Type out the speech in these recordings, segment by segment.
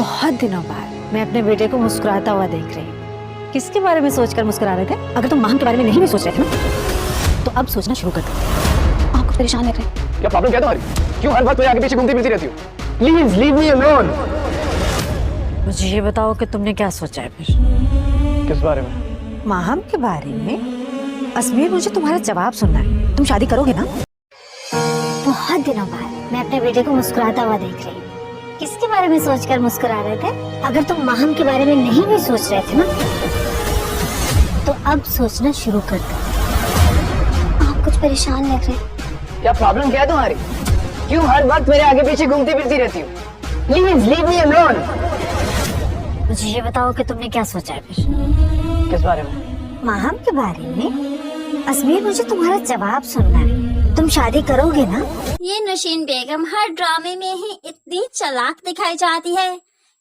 बहुत दिनों बाद मैं अपने बेटे को मुस्कुराता हुआ देख रही हूँ। किसके बारे में सोचकर मुस्कुरा रहे थे? अगर तुम माहम के बारे में नहीं भी सोच रहे थे ना, तो अब सोचना शुरू कर दो। आपको परेशान लग रहे हैं। क्या प्रॉब्लम क्या तुम्हारी? क्यों हर वक्त मेरे आगे पीछे घूमती फिरती रहती हो? Please leave me alone. मुझे ये बताओ कि तुमने क्या सोचा है फिर? किस बारे में? माहम के बारे में। अजमेर, मुझे तुम्हारा जवाब सुनना है। तुम शादी करोगे ना? बहुत दिनों बाद मैं अपने बेटे को मुस्कुराता हुआ देख रही हूँ। किसके बारे में सोचकर मुस्कुरा रहे थे? अगर तुम माहम के बारे में नहीं भी सोच रहे थे ना, तो अब सोचना शुरू कर दो। आप कुछ परेशान लग रहे हैं। क्या प्रॉब्लम क्या है तुम्हारी? क्यों हर वक्त मेरे आगे पीछे घूमती फिरती रहती हो? Please leave me alone. मुझे ये बताओ कि तुमने क्या सोचा है फिर? किस बारे में? माहम के बारे में। अजमेर, मुझे तुम्हारा जवाब सुनना है। तुम शादी करोगे ना? ये नशीन बेगम हर ड्रामे में ही इतनी चालाक दिखाई जाती है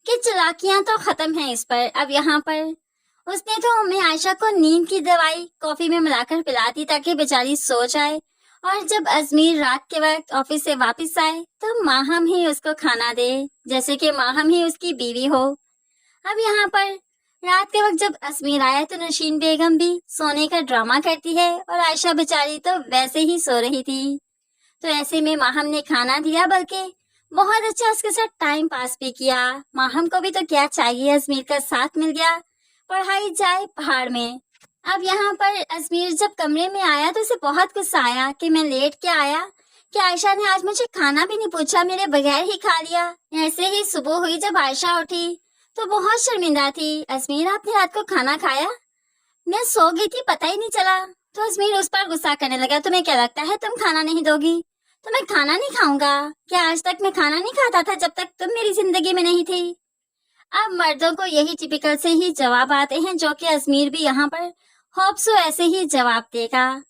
कि चालाकियां तो खत्म हैं इस पर। अब यहाँ पर उसने तो हमें आयशा को नींद की दवाई कॉफी में मिलाकर पिलाती ताकि बेचारी सो जाए, और जब अजमेर रात के वक्त ऑफिस से वापस आए तो माहम ही उसको खाना दे, जैसे कि माहम ही उसकी बीवी हो। अब यहाँ पर रात के वक्त जब अजमेर आया तो नशीन बेगम भी सोने का ड्रामा करती है और आयशा बेचारी तो वैसे ही सो रही थी। तो ऐसे में माहम ने खाना दिया, बल्कि बहुत अच्छा उसके साथ टाइम पास भी किया। माहम को भी तो क्या चाहिए, अजमेर का साथ मिल गया। पढ़ाई जाए पहाड़ में। अब यहाँ पर अजमेर जब कमरे में आया तो उसे बहुत गुस्सा आया कि मैं लेट के आया कि आयशा ने आज मुझे खाना भी नहीं पूछा, मेरे बगैर ही खा लिया। ऐसे ही सुबह हुई जब आयशा उठी तो बहुत शर्मिंदा थी। अजमेर, आपने रात को खाना खाया? मैं सो गई थी, पता ही नहीं चला। तो अजमेर उस पर गुस्सा करने लगा, तुम्हें क्या लगता है तुम खाना नहीं दोगी तो मैं खाना नहीं खाऊंगा? क्या आज तक मैं खाना नहीं खाता था जब तक तुम मेरी जिंदगी में नहीं थी? अब मर्दों को यही टिपिकल से ही जवाब आते हैं, जो कि अजमेर भी यहाँ पर होप्स ऐसे ही जवाब देगा।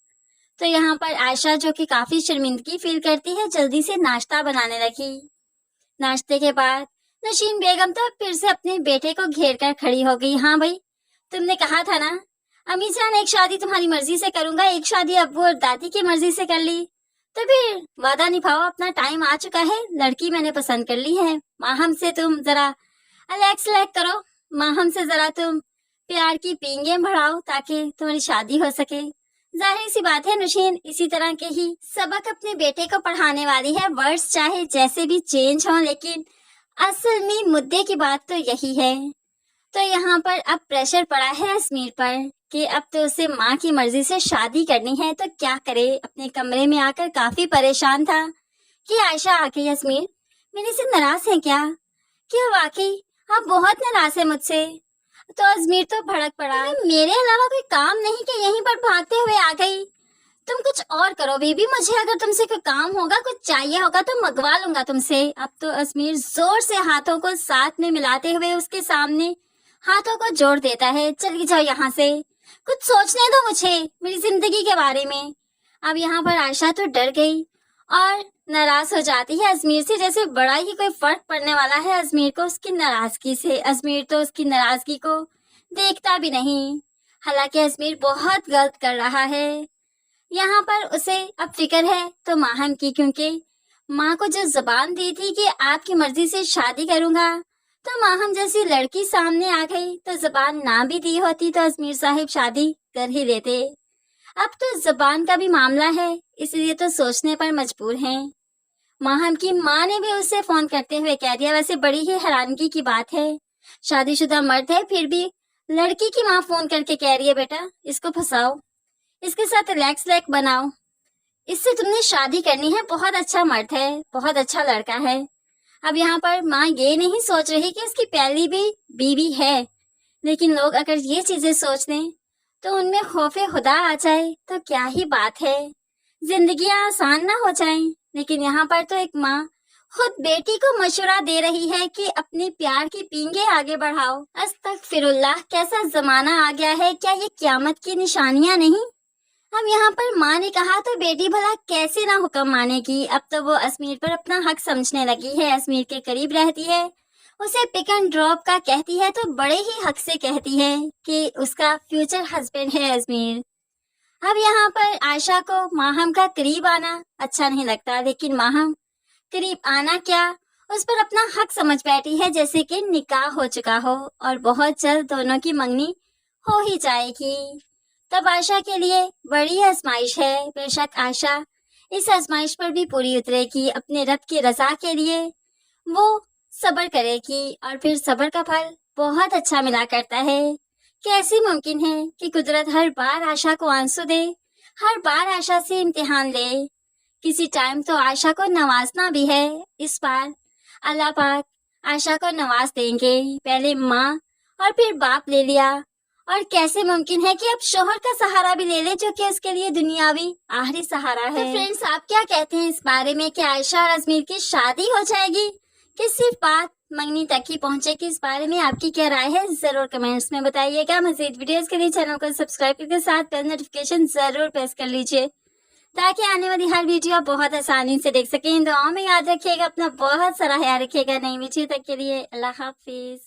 तो यहाँ पर आयशा, जो कि काफी शर्मिंदगी फील करती है, जल्दी से नाश्ता बनाने लगी। नाश्ते के बाद नशीन बेगम तो फिर से अपने बेटे को घेर कर खड़ी हो गई। हाँ भाई, तुमने कहा था ना अम्मी जान एक शादी तुम्हारी मर्जी से करूंगा, एक शादी अब्बू और दादी की मर्जी से कर ली, तो फिर वादा निभाओ, अपना टाइम आ चुका है। लड़की मैंने पसंद कर ली है। माहम से तुम जरा अलग करो, माहम से जरा तुम प्यार की पींगे बढ़ाओ ताकि तुम्हारी शादी हो सके। जाहिर सी बात है नशीन इसी तरह के ही सबक अपने बेटे को पढ़ाने वाली है। वर्ड्स चाहे जैसे भी चेंज हो, लेकिन असल में मुद्दे की बात तो यही है। तो यहाँ पर अब प्रेशर पड़ा है अजमेर पर कि अब तो उसे माँ की मर्जी से शादी करनी है, तो क्या करे। अपने कमरे में आकर काफी परेशान था कि आयशा आ गई। अजमेर, मेरे से नाराज है क्या? क्या वाकई आप बहुत नाराज है मुझसे? तो अजमेर तो भड़क पड़ा, मेरे अलावा कोई काम नहीं कि यहीं पर भागते हुए आ गई? तुम कुछ और करो बेबी, मुझे अगर तुमसे कोई काम होगा, कुछ चाहिए होगा तो मंगवा लूंगा तुमसे। अब तो अजमेर जोर से हाथों को साथ में मिलाते हुए उसके सामने हाथों को जोड़ देता है। चली जाओ यहाँ से, कुछ सोचने दो मुझे मेरी जिंदगी के बारे में। अब यहाँ पर आयशा तो डर गई और नाराज हो जाती है अजमेर से, जैसे बड़ा ही कोई फर्क पड़ने वाला है अजमेर को उसकी नाराजगी से। अजमेर तो उसकी नाराजगी को देखता भी नहीं, हालांकि अजमेर बहुत गलत कर रहा है। यहाँ पर उसे अब फिक्र है तो माहम की, क्योंकि माँ को जो जुबान दी थी कि आपकी मर्जी से शादी करूंगा, तो माहम जैसी लड़की सामने आ गई तो जुबान ना भी दी होती तो अजमेर साहिब शादी कर ही लेते। अब तो जुबान का भी मामला है, इसलिए तो सोचने पर मजबूर हैं। माहम की माँ ने भी उससे फोन करते हुए कह दिया। वैसे बड़ी ही हैरानगी की बात है, शादीशुदा मर्द है फिर भी लड़की की माँ फोन करके कह रही है बेटा इसको फंसाओ, इसके साथ रिलैक्स लाइक बनाओ, इससे तुमने शादी करनी है, बहुत अच्छा मर्द है, बहुत अच्छा लड़का है। अब यहाँ पर माँ ये नहीं सोच रही कि उसकी पहली भी बीवी है, लेकिन लोग अगर ये चीजें सोच लें तो उनमें खौफे खुदा आ जाए तो क्या ही बात है, जिंदगियां आसान ना हो जाएं। लेकिन यहाँ पर तो एक माँ खुद बेटी को मशवरा दे रही है कि अपने प्यार की पींगे आगे बढ़ाओ। अस्तगफिरुल्लाह, कैसा जमाना आ गया है, क्या ये क्यामत की निशानियां नहीं? अब यहाँ पर माँ ने कहा तो बेटी भला कैसे ना हुक्म मानेगी। अब तो वो अजमेर पर अपना हक समझने लगी है, अजमेर के करीब रहती है, उसे पिक एंड ड्रॉप का कहती है तो बड़े ही हक से कहती है कि उसका फ्यूचर हस्बैंड है अजमेर। अब यहाँ पर आयशा को माहम का करीब आना अच्छा नहीं लगता, लेकिन माहम करीब आना क्या, उस पर अपना हक समझ बैठी है, जैसे कि निकाह हो चुका हो और बहुत जल्द दोनों की मंगनी हो ही जाएगी। तब आयशा के लिए बड़ी आजमाइश है। बेशक आयशा इस आजमाइश पर भी पूरी उतरेगी। अपने रब की रजा के लिए वो सब्र करेगी और फिर सब्र का फल बहुत अच्छा मिला करता है। कैसे मुमकिन है कि कुदरत हर बार आयशा को आंसू दे, हर बार आयशा से इम्तिहान ले। किसी टाइम तो आयशा को नवाजना भी है। इस बार अल्लाह पाक आयशा को नवाज देंगे। पहले माँ और फिर बाप ले लिया, और कैसे मुमकिन है कि अब शोहर का सहारा भी ले ले, जो कि उसके लिए दुनियावी आखिरी सहारा है। तो फ्रेंड्स, आप क्या कहते हैं इस बारे में कि आयशा और अजमीर की शादी हो जाएगी कि सिर्फ बात मंगनी तक ही पहुंचेगी? इस बारे में आपकी क्या राय है, जरूर कमेंट्स में बताइएगा। मज़ीद वीडियोस के लिए चैनल को सब्सक्राइब करके साथ बेल नोटिफिकेशन जरूर प्रेस कर लीजिए, ताकि आने वाली हर वीडियो आप बहुत आसानी से देख सकें। दुआओं में याद रखिएगा, अपना बहुत सारा ख्याल रखिएगा। नई वीडियो तक के लिए अल्लाह हाफिज।